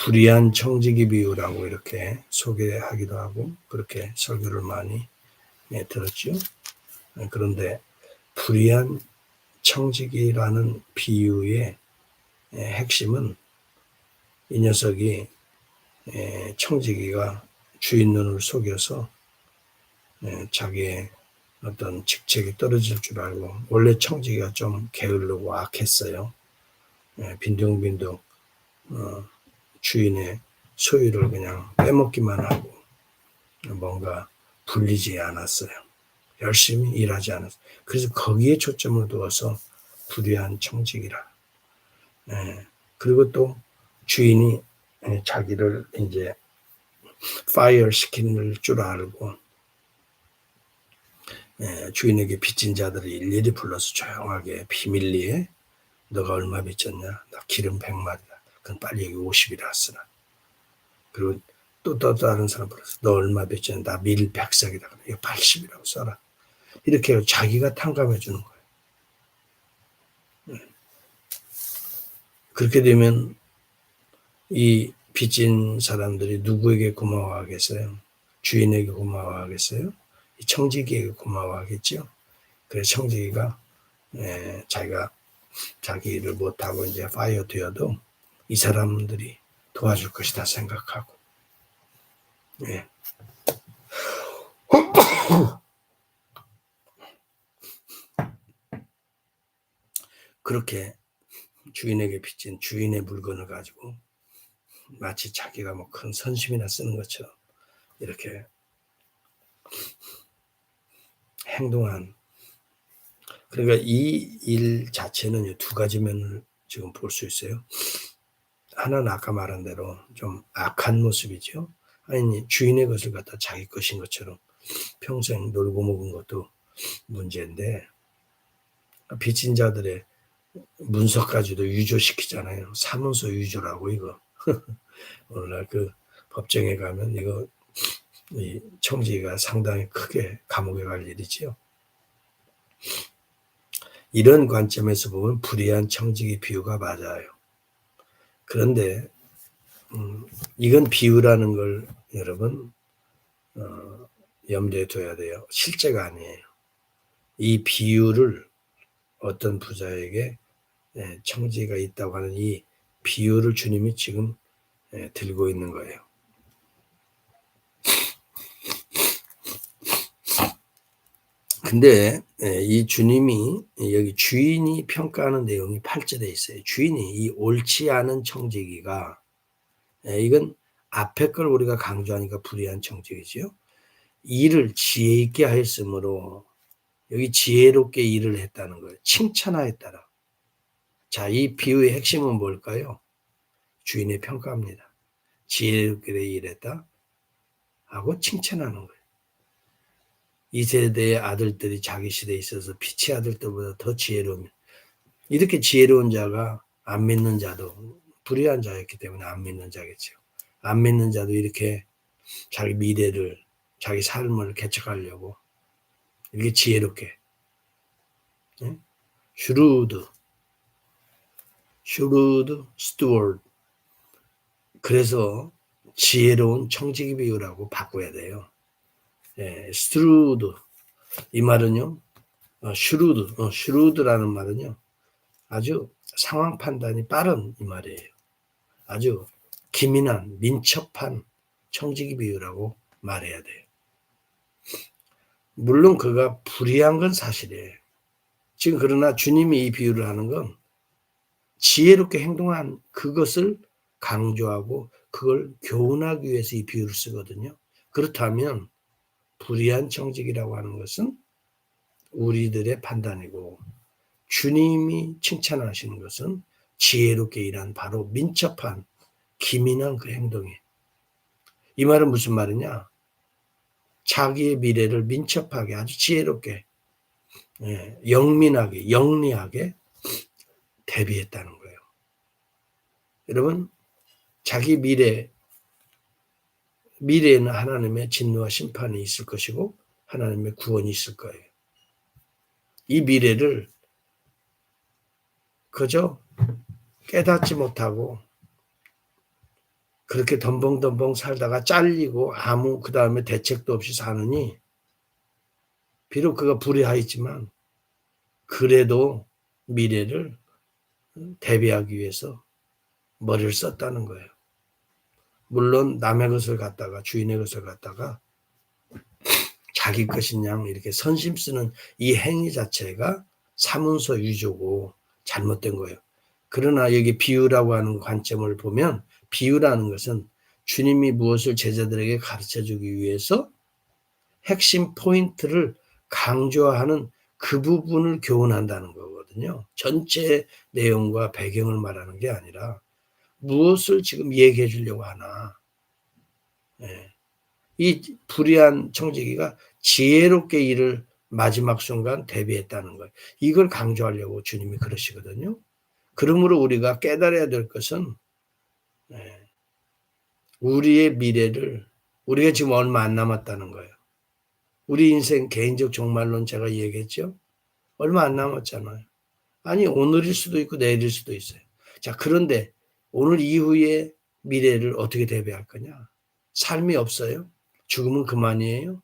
불의한 청지기 비유라고 이렇게 소개하기도 하고 그렇게 설교를 많이 들었죠. 그런데 불의한 청지기라는 비유의 핵심은 이 녀석이 청지기가 주인 눈을 속여서 자기의 어떤 직책이 떨어질 줄 알고, 원래 청지기가 좀 게으르고 악했어요. 빈둥빈둥 주인의 소유를 그냥 빼먹기만 하고 뭔가 불리지 않았어요. 열심히 일하지 않았어요. 그래서 거기에 초점을 두어서 불의한 청지기라. 그리고 또 주인이 자기를 이제 파이어 시키는 줄 알고 주인에게 빚진 자들을 일일이 불러서 조용하게 비밀리에 너가 얼마 빚졌냐? 나 기름 100마리다. 그럼 빨리 여기 50이라 쓰라. 그리고 또 다른 사람 불러서 너 얼마 빚졌냐? 나 밀 100삭이다. 그럼 이거 80이라고 써라. 이렇게 자기가 탕감해 주는 거예요. 그렇게 되면 이 빚진 사람들이 누구에게 고마워하겠어요? 주인에게 고마워하겠어요? 이 청지기에게 고마워하겠죠? 그래서 청지기가 자기가 자기 일을 못하고 이제 파이어 되어도 이 사람들이 도와줄 것이다 생각하고 그렇게 주인에게 빚진 주인의 물건을 가지고 마치 자기가 뭐 큰 선심이나 쓰는 것처럼 이렇게 행동한, 그러니까 이 일 자체는 두 가지 면을 지금 볼 수 있어요. 하나는 아까 말한 대로 좀 악한 모습이죠. 아니 주인의 것을 갖다 자기 것인 것처럼 평생 놀고 먹은 것도 문제인데 빚진 자들의 문서까지도 유조시키잖아요. 사문서 유조라고 이거. 오늘날 그 법정에 가면 이거 이 청지기가 상당히 크게 감옥에 갈 일이지요. 이런 관점에서 보면 불의한 청지기 비유가 맞아요. 그런데 이건 비유라는 걸 여러분 염두에 둬야 돼요. 실제가 아니에요. 이 비유를 어떤 부자에게 청지기가 있다고 하는 이 비유를 주님이 지금 들고 있는 거예요. 근데 이 주님이 여기 주인이 평가하는 내용이 8절에 있어요. 주인이 이 옳지 않은 청지기가, 이건 앞에 걸 우리가 강조하니까 불의한 청지기죠. 일을 지혜 있게 하였으므로 여기 지혜롭게 일을 했다는 거예요. 칭찬하였다라. 자, 이 비유의 핵심은 뭘까요? 주인의 평가입니다. 지혜롭게 일했다 하고 칭찬하는 거예요. 이 세대의 아들들이 자기 시대에 있어서 빛의 아들들보다 더 지혜로운, 이렇게 지혜로운 자가 안 믿는 자도 불의한 자였기 때문에 안 믿는 자겠죠. 안 믿는 자도 이렇게 자기 미래를, 자기 삶을 개척하려고 이렇게 지혜롭게, 슈루드 스튜어드. 그래서 지혜로운 청지기 비유라고 바꿔야 돼요. 스트루드, 이 말은요, 슈루드라는 말은요, 아주 상황 판단이 빠른 이 말이에요. 아주 기민한, 민첩한 청지기 비유라고 말해야 돼요. 물론 그가 불의한 건 사실이에요. 지금 그러나 주님이 이 비유를 하는 건 지혜롭게 행동한 그것을 강조하고 그걸 교훈하기 위해서 이 비유를 쓰거든요. 그렇다면 불의한 청지기라고 하는 것은 우리들의 판단이고 주님이 칭찬하시는 것은 지혜롭게 일한 바로 민첩한 기민한 그 행동이에요. 이 말은 무슨 말이냐? 자기의 미래를 민첩하게 아주 지혜롭게 영민하게 영리하게 대비했다는 거예요. 여러분 자기 미래에는 하나님의 진노와 심판이 있을 것이고 하나님의 구원이 있을 거예요. 이 미래를 그저 깨닫지 못하고 그렇게 덤벙덤벙 살다가 잘리고 아무 그다음에 대책도 없이 사느니 비록 그가 불의하였지만 그래도 미래를 대비하기 위해서 머리를 썼다는 거예요. 물론 남의 것을 갖다가 주인의 것을 갖다가 자기 것인 양 이렇게 선심 쓰는 이 행위 자체가 사문서 위조고 잘못된 거예요. 그러나 여기 비유라고 하는 관점을 보면 비유라는 것은 주님이 무엇을 제자들에게 가르쳐주기 위해서 핵심 포인트를 강조하는 그 부분을 교훈한다는 거거든요. 전체 내용과 배경을 말하는 게 아니라 무엇을 지금 얘기해 주려고 하나. 예. 이 불의한 청지기가 지혜롭게 이를 마지막 순간 대비했다는 거예요. 이걸 강조하려고 주님이 그러시거든요. 그러므로 우리가 깨달아야 될 것은 우리의 미래를 우리가 지금 얼마 안 남았다는 거예요. 우리 인생 개인적 종말론 제가 얘기했죠. 얼마 안 남았잖아요. 아니 오늘일 수도 있고 내일일 수도 있어요. 자 그런데 오늘 이후의 미래를 어떻게 대비할 거냐. 삶이 없어요. 죽으면 그만이에요.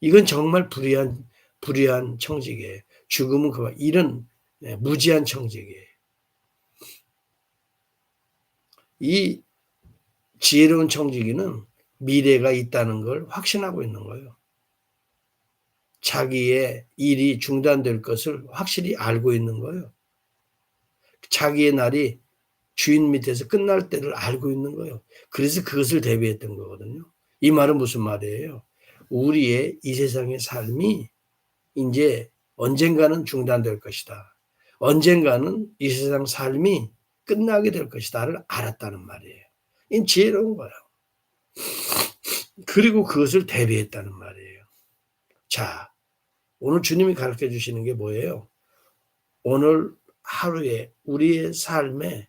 이건 정말 불의한 청지기예요. 죽으면 그만. 이런 무지한 청지기예요. 이 지혜로운 청지기는 미래가 있다는 걸 확신하고 있는 거예요. 자기의 일이 중단될 것을 확실히 알고 있는 거예요. 자기의 날이 주인 밑에서 끝날 때를 알고 있는 거예요. 그래서 그것을 대비했던 거거든요. 이 말은 무슨 말이에요? 우리의 이 세상의 삶이 이제 언젠가는 중단될 것이다. 언젠가는 이 세상 삶이 끝나게 될 것이다를 알았다는 말이에요. 이 지혜로운 거예요. 그리고 그것을 대비했다는 말이에요. 자, 오늘 주님이 가르쳐 주시는 게 뭐예요? 오늘 하루에 우리의 삶에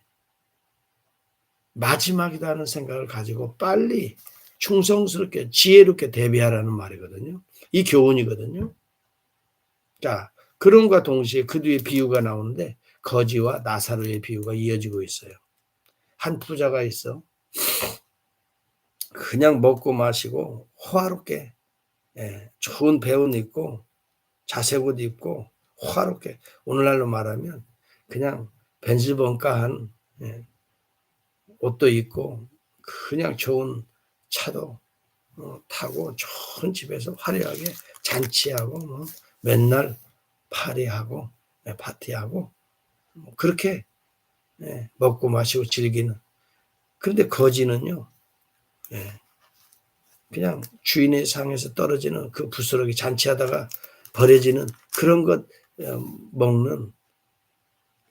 마지막이라는 생각을 가지고 빨리 충성스럽게 지혜롭게 대비하라는 말이거든요. 이 교훈이거든요. 자, 그럼과 동시에 그 뒤에 비유가 나오는데 거지와 나사로의 비유가 이어지고 있어요. 한 부자가 있어. 그냥 먹고 마시고 호화롭게 좋은 배옷 입고 자색 옷 입고 호화롭게 오늘날로 말하면 그냥 벤슬번가한 옷도 입고 그냥 좋은 차도 타고 좋은 집에서 화려하게 잔치하고 맨날 파리하고 파티하고 그렇게 먹고 마시고 즐기는. 그런데 거지는요 그냥 주인의 상에서 떨어지는 그 부스러기 잔치하다가 버려지는 그런 것 먹는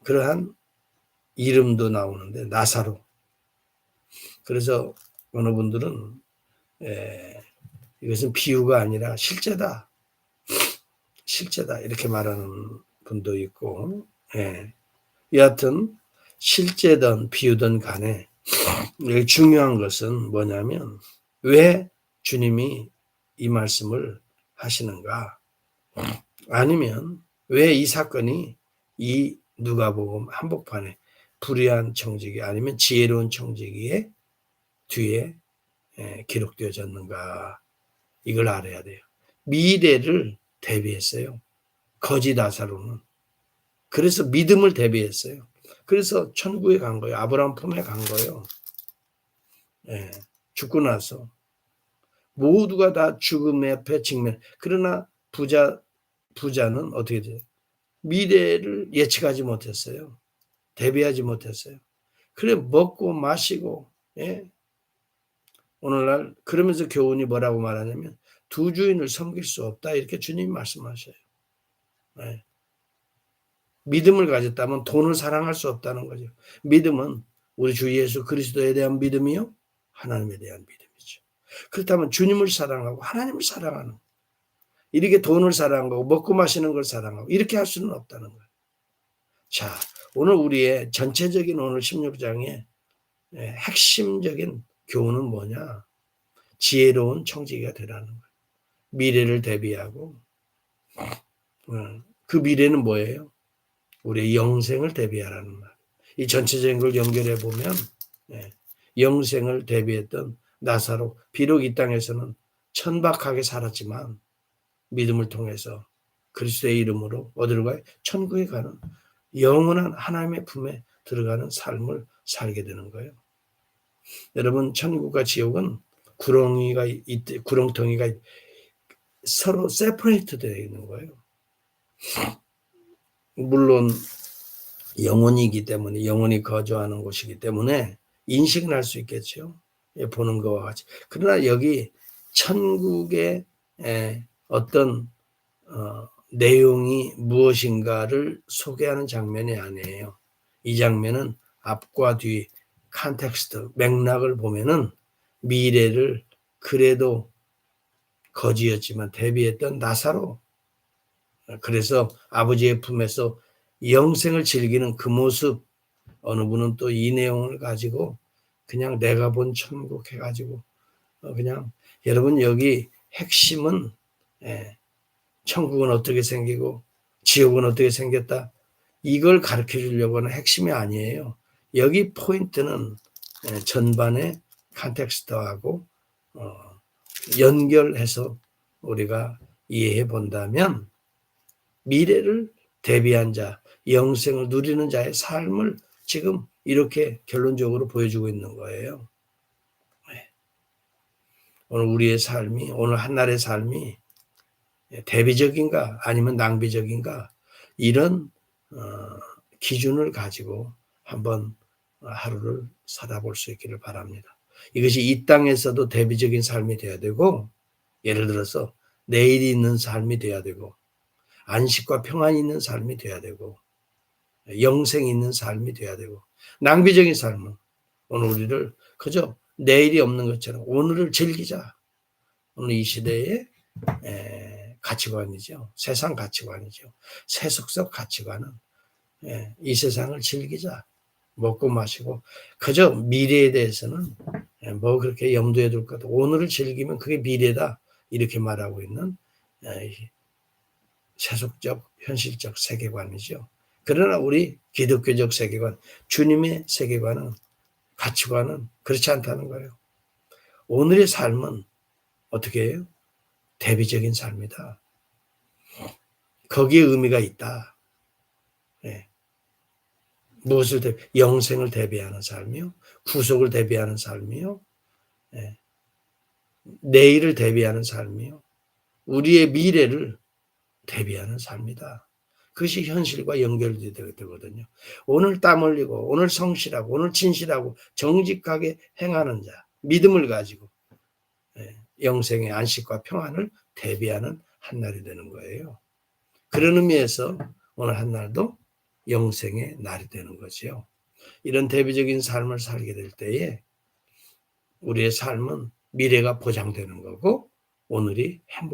그러한 이름도 나오는데 나사로. 그래서 어느 분들은 이것은 비유가 아니라 실제다. 실제다 이렇게 말하는 분도 있고 여하튼 실제든 비유든 간에 중요한 것은 뭐냐면 왜 주님이 이 말씀을 하시는가 아니면 왜 이 사건이 이 누가복음 한복판에 불의한 청지기 아니면 지혜로운 청지기의 뒤에 기록되어졌는가 이걸 알아야 돼요. 미래를 대비했어요. 거지 나사로는. 그래서 믿음을 대비했어요. 그래서 천국에 간 거예요. 아브라함 품에 간 거예요. 죽고 나서 모두가 다 죽음의 앞에 직면. 그러나 부자는 어떻게 돼요? 미래를 예측하지 못했어요. 대비하지 못했어요. 그래 먹고 마시고 오늘날 그러면서 교훈이 뭐라고 말하냐면 두 주인을 섬길 수 없다 이렇게 주님이 말씀하셔요. 믿음을 가졌다면 돈을 사랑할 수 없다는 거죠. 믿음은 우리 주 예수 그리스도에 대한 믿음이요 하나님에 대한 믿음이죠. 그렇다면 주님을 사랑하고 하나님을 사랑하는 이렇게 돈을 사랑하고 먹고 마시는 걸 사랑하고 이렇게 할 수는 없다는 거예요. 자, 오늘 우리의 전체적인 오늘 16장의 핵심적인 교훈은 뭐냐? 지혜로운 청지기가 되라는 거예요. 미래를 대비하고 그 미래는 뭐예요? 우리의 영생을 대비하라는 말. 이 전체적인 걸 연결해 보면 영생을 대비했던 나사로, 비록 이 땅에서는 천박하게 살았지만 믿음을 통해서 그리스도의 이름으로 어디로 가요? 천국에 가는 영원한 하나님의 품에 들어가는 삶을 살게 되는 거예요. 여러분, 천국과 지옥은 구렁텅이가 서로 세퍼레이트 되어 있는 거예요. 물론 영혼이기 때문에, 영혼이 거주하는 곳이기 때문에 인식은 할 수 있겠죠. 보는 것과 같이. 그러나 여기 천국의 어떤 내용이 무엇인가를 소개하는 장면이 아니에요. 이 장면은 앞과 뒤 컨텍스트, 맥락을 보면은 미래를 그래도 거지였지만 대비했던 나사로, 그래서 아버지의 품에서 영생을 즐기는 그 모습, 어느 분은 또 이 내용을 가지고 그냥 내가 본 천국 해가지고 그냥, 여러분, 여기 핵심은 천국은 어떻게 생기고 지옥은 어떻게 생겼다, 이걸 가르쳐 주려고 하는 핵심이 아니에요. 여기 포인트는 전반의 컨텍스트하고 연결해서 우리가 이해해 본다면 미래를 대비한 자, 영생을 누리는 자의 삶을 지금 이렇게 결론적으로 보여주고 있는 거예요. 오늘 우리의 삶이, 오늘 한날의 삶이 대비적인가 아니면 낭비적인가, 이런 기준을 가지고 한번 하루를 살아볼 수 있기를 바랍니다. 이것이 이 땅에서도 대비적인 삶이 되어야 되고, 예를 들어서 내일이 있는 삶이 되어야 되고, 안식과 평안이 있는 삶이 되어야 되고, 영생이 있는 삶이 되어야 되고, 낭비적인 삶은 오늘 우리를 그저 내일이 없는 것처럼 오늘을 즐기자. 오늘 이 시대의 가치관이죠. 세상 가치관이죠. 세속적 가치관은 이 세상을 즐기자. 먹고 마시고 그저 미래에 대해서는 뭐 그렇게 염두에 둘 것도, 오늘을 즐기면 그게 미래다, 이렇게 말하고 있는 세속적 현실적 세계관이죠. 그러나 우리 기독교적 세계관, 주님의 세계관은, 가치관은 그렇지 않다는 거예요. 오늘의 삶은 어떻게 해요? 대비적인 삶이다. 거기에 의미가 있다. 무엇을 영생을 대비하는 삶이요, 구속을 대비하는 삶이요, 내일을 대비하는 삶이요, 우리의 미래를 대비하는 삶이다. 그것이 현실과 연결이 되거든요. 오늘 땀 흘리고 오늘 성실하고 오늘 진실하고 정직하게 행하는 자, 믿음을 가지고 영생의 안식과 평안을 대비하는 한날이 되는 거예요. 그런 의미에서 오늘 한날도 영생의 날이 되는 거죠. 이런 대비적인 삶을 살게 될 때에 우리의 삶은 미래가 보장되는 거고 오늘이 행복